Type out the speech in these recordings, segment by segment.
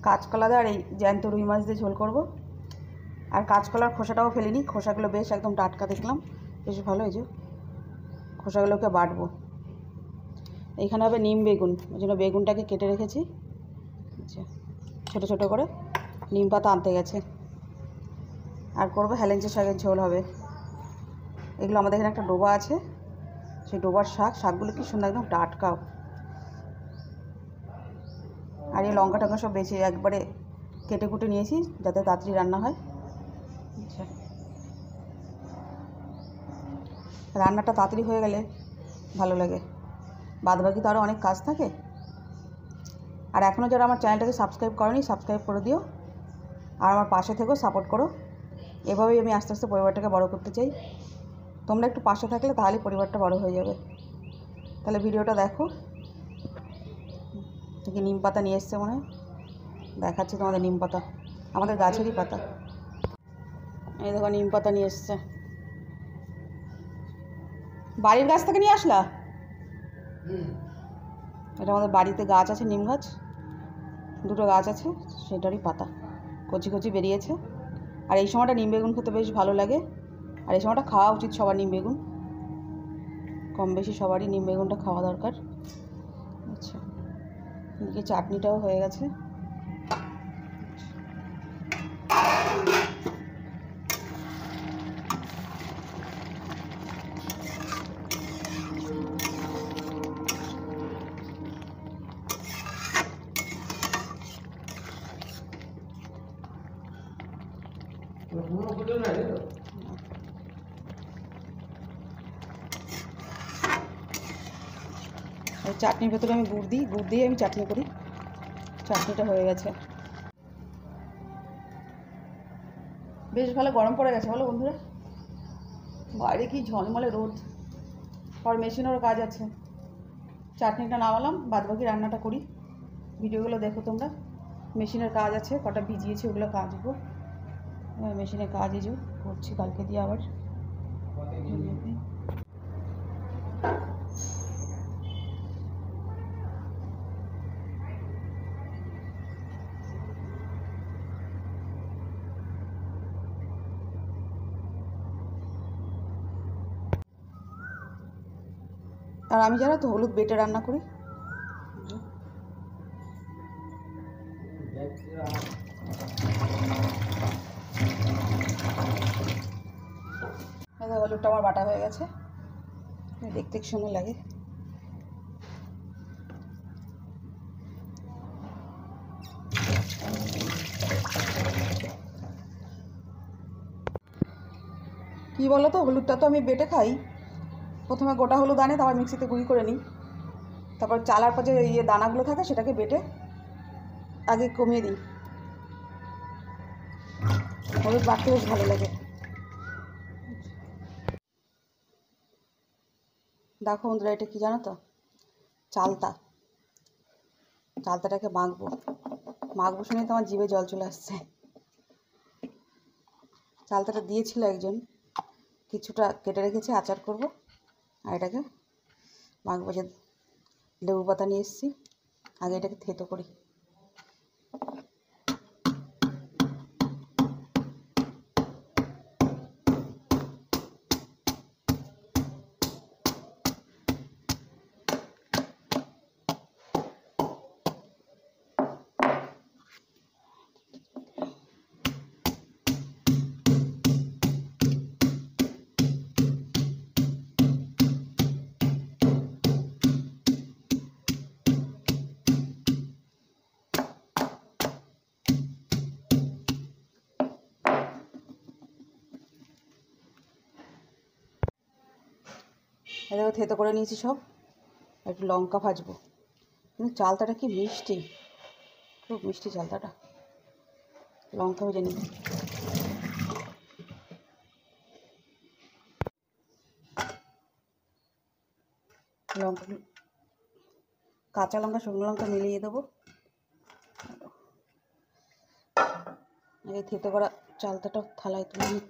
কাঁচকলা দিয়ে আর এই জ্যান্ত রুই মাছ দিয়ে ঝোল করব। আর কাঁচকলার খোসাটাও ফেলিনি, খোসাগুলো বেশ একদম টাটকা দেখলাম, বেশ ভালো। এই যে খোসাগুলোকে বাটবো। এইখানে হবে নিম বেগুন, ওই জন্য বেগুনটাকে কেটে রেখেছি। আচ্ছা, ছোটো ছোটো করে নিম পাতা আনতে গেছে। আর করবো হেলেঞ্চা শাকের ঝোল হবে। এগুলো আমাদের এখানে একটা ডোবা আছে, সেই ডোবার শাকগুলো কি সুন্দর একদম টাটকা। আর এই লঙ্কা টঙ্কা সব বেছে একবারে কেটে কুটে নিয়েছি যাতে তাড়াতাড়ি রান্না হয়। আচ্ছা, রান্নাটা তাড়াতাড়ি হয়ে গেলে ভালো লাগে, বাদবাকি তো আরও অনেক কাজ থাকে। আর এখনও যারা আমার চ্যানেলটাকে সাবস্ক্রাইব করেনি, সাবস্ক্রাইব করে দিও আর আমার পাশে থেকেও সাপোর্ট করো। এভাবেই আমি আস্তে আস্তে পরিবারটাকে বড় করতে চাই। তোমরা একটু পাশে থাকলে তাহলেই পরিবারটা বড় হয়ে যাবে। তাহলে ভিডিওটা দেখো। কি নিম পাতা নিয়ে এসছে মনে হয়, দেখাচ্ছি তোমাদের নিম পাতা, আমাদের গাছেরই পাতা। এই দেখো নিম পাতা নিয়ে এসছে, বাড়ির গাছ থেকে নিয়ে আসলা? এটা আমাদের বাড়িতে গাছ আছে, নিম গাছ, দুটো গাছ আছে, সেটারই পাতা কচি কচি বেরিয়েছে। আর এই সময়টা নিম বেগুন খেতে বেশ ভালো লাগে। আর এই সময়টা খাওয়া উচিত সবার, নিম বেগুন কম বেশি সবারই নিম বেগুনটা খাওয়া দরকার। আচ্ছা, এদিকে চাটনিটাও হয়ে গেছে। চাটনির ভেতরে আমি গুড় দিই, গুড় দিয়ে আমি চাটনি করি। চাটনিটা হয়ে গেছে। বেশ ভালো গরম পড়ে গেছে বলো বন্ধুরা, বাইরে কি ঝলমলে রোদ। আর মেশিনেরও কাজ আছে। চাটনিটা নামালাম, বাদবাকি রান্নাটা করি। ভিডিওগুলো দেখো তোমরা। মেশিনের কাজ আছে, কটা ভিজিয়েছি ওগুলো কাচবো। মেশিনের কাজ এই যে করছি, কালকে দিয়ে আবার। আর আমি জানো তো হলুদ বেটে রান্না করি। হলুদটা আমার বাটা হয়ে গেছে, দেখতে কি সুন্দর লাগে। কি বলো তো, হলুদটা তো আমি বেটে খাই। প্রথমে গোটা হলুদ আনে, তারপর মিক্সিতে গুঁড়ি করে নিই, তারপর চালার পর যে দানাগুলো থাকে সেটাকে বেটে আগে কমিয়ে দিই। হলুদ বাটতে বেশ ভালো লাগে। দেখো বন্ধুরা, এটা কি জানো তো, চালতাটাকে মাখবো শুনে তো আমার জিভে জল চলে আসছে। চালতাটা দিয়েছিল একজন, কিছুটা কেটে রেখেছি, আচার করব। আর এটাকে মাখবো। যে লেবু পাতা নিয়ে এসেছি, আগে এটাকে থেতো করি। এটাকে থেতো করে নিয়েছি সব। একটু লঙ্কা ভাজবো। কিন্তু চালতাটা কি মিষ্টি, খুব মিষ্টি চালতাটা। লঙ্কা ভেজে নিই। লঙ্কা, কাঁচা লঙ্কা শুকনো লঙ্কা মিলিয়ে দেবো। এই থেতো করা চালতাটা থালায় তুলে নিই।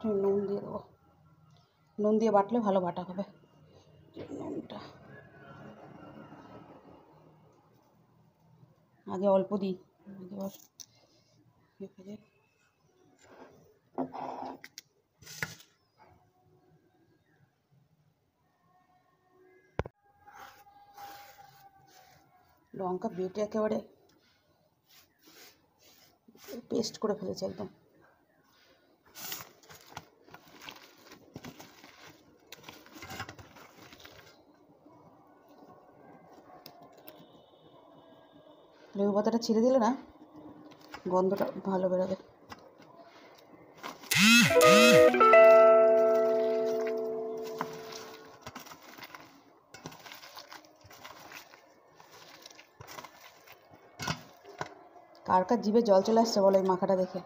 একটু নুন দিয়ে দেবো, নুন দিয়ে বাটলে ভালো বাটা হবে। নুনটা আগে অল্প দিই, লঙ্কা বেটে একেবারে পেস্ট করে ফেলেছি একদম। লেবু পাতাটা ছিঁড়ে দিলে না গন্ধটা ভালো বেরোবে। কার কার জিভে জল চলে আসছে বলো এই মাখাটা দেখে।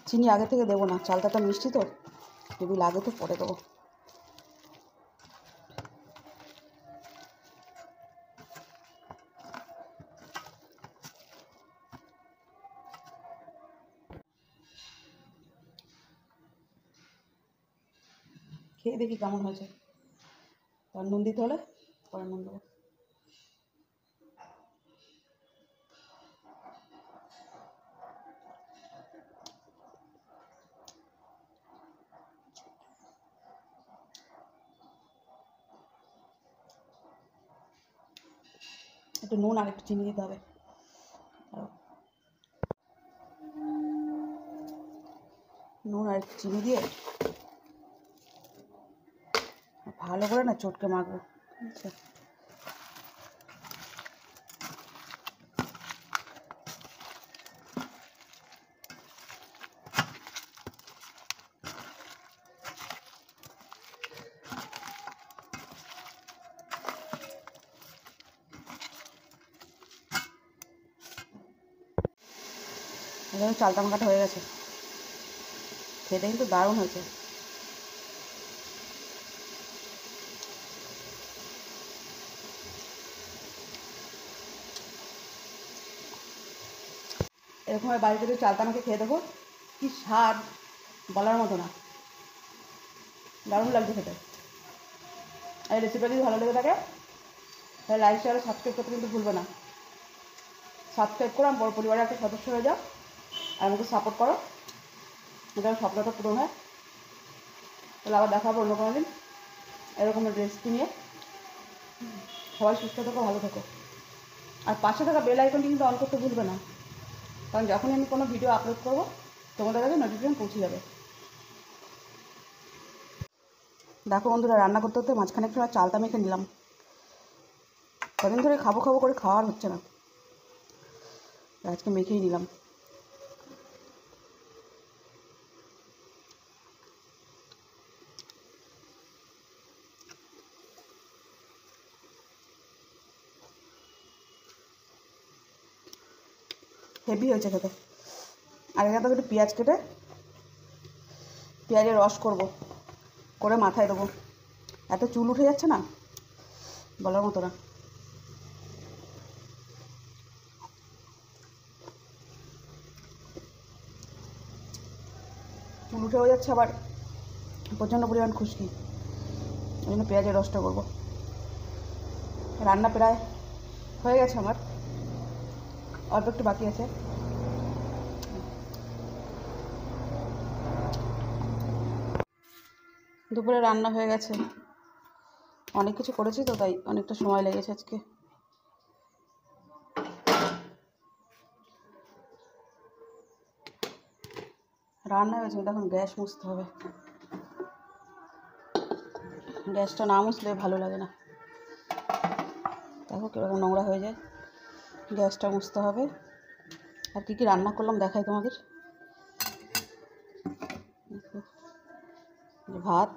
চিনি আগে থেকে দেবো না, চালটা তো মিষ্টি, তো যদি লাগে তো পরে দেবো। খেয়ে দেখি কেমন হয়েছে, আর নুন দিতে হলে পরে নুন দেবো। একটু নুন আর একটু চিনি দিতে হবে। নুন আর একটু চিনি দিয়ে ভালো করে না চটকে মাখবো, আচ্ছা। এখানে চালটা মাখাটা হয়ে গেছে, খেতে কিন্তু দারুণ হয়েছে। এরকম বাড়িতে তো চালটা আমাকে খেয়ে দেবো, কি স্বাদ বলার মতো না, দারুণ লাগছে খেতে। আর এই রেসিপিটা যদি ভালো লেগে থাকে তাহলে লাইক শেয়ার আর সাবস্ক্রাইব করতে কিন্তু ভুলবে না। সাবস্ক্রাইব করো, আমার বড় পরিবারের একটা সদস্য হয়ে যাও আর আমাকে সাপোর্ট করো, এটা স্বপ্নটা পূরণ হয়। তাহলে আবার দেখা হবে অন্য কোনো দিন এরকম রেসিপি নিয়ে। সবাই সুস্থ থাকো, ভালো থাকো, আর পাশে থাকা বেল আইকনটি কিন্তু অন করতে ভুলবে না, কারণ যখনই আমি কোনো ভিডিও আপলোড করবো তোমাদের কাছে নোটিফিকেশন পৌঁছে যাবে। দেখো বন্ধুরা, রান্না করতে করতে মাঝখানে একটু চালটা মেখে নিলাম, কদিন ধরে খাবো খাবো করে খাওয়ার হচ্ছে না, আজকে মেখেই নিলাম। হেভি হয়েছে খেতে। আর এখানে তো একটু পেঁয়াজ কেটে পেঁয়াজের রস করে মাথায় দেবো, এত চুল উঠে যাচ্ছে না বলার মতো না। চুল উঠেও যাচ্ছে, আবার প্রচণ্ড পরিমাণ খুশকি, ওই জন্য পেঁয়াজের রসটা করবো। রান্না প্রায় হয়ে গেছে আমার, অল্প একটু বাকি আছে। দুপুরে রান্না হয়ে গেছে, অনেক কিছু করেছি তো তাই অনেকটা সময় লেগেছে আজকে। রান্না হয়েছে, এখন গ্যাস মুছতে হবে, গ্যাসটা না মুছলে ভালো লাগে না, দেখো কীরকম নোংরা হয়ে যায়, গ্যাসটা মুছতে হবে। আর কী কী রান্না করলাম দেখাই তোমাদের। ভাত,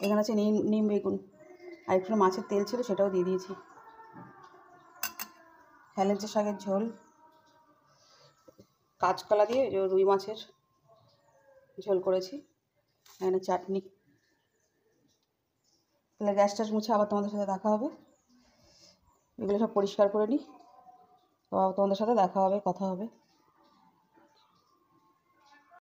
এখানে আছে নিম বেগুন, আর একটু মাছের তেল ছিল সেটাও দিয়ে দিয়েছি, হেলেঞ্চা শাকের ঝোল, কাঁচকলা দিয়ে রুই মাছের ঝোল করেছি, এখানে চাটনি। তাহলে গ্যাস ট্যাস মুছে আবার তোমাদের সাথে দেখা হবে। এগুলো সব পরিষ্কার করে নিই, তো তোমাদের সাথে দেখা হবে, কথা হবে।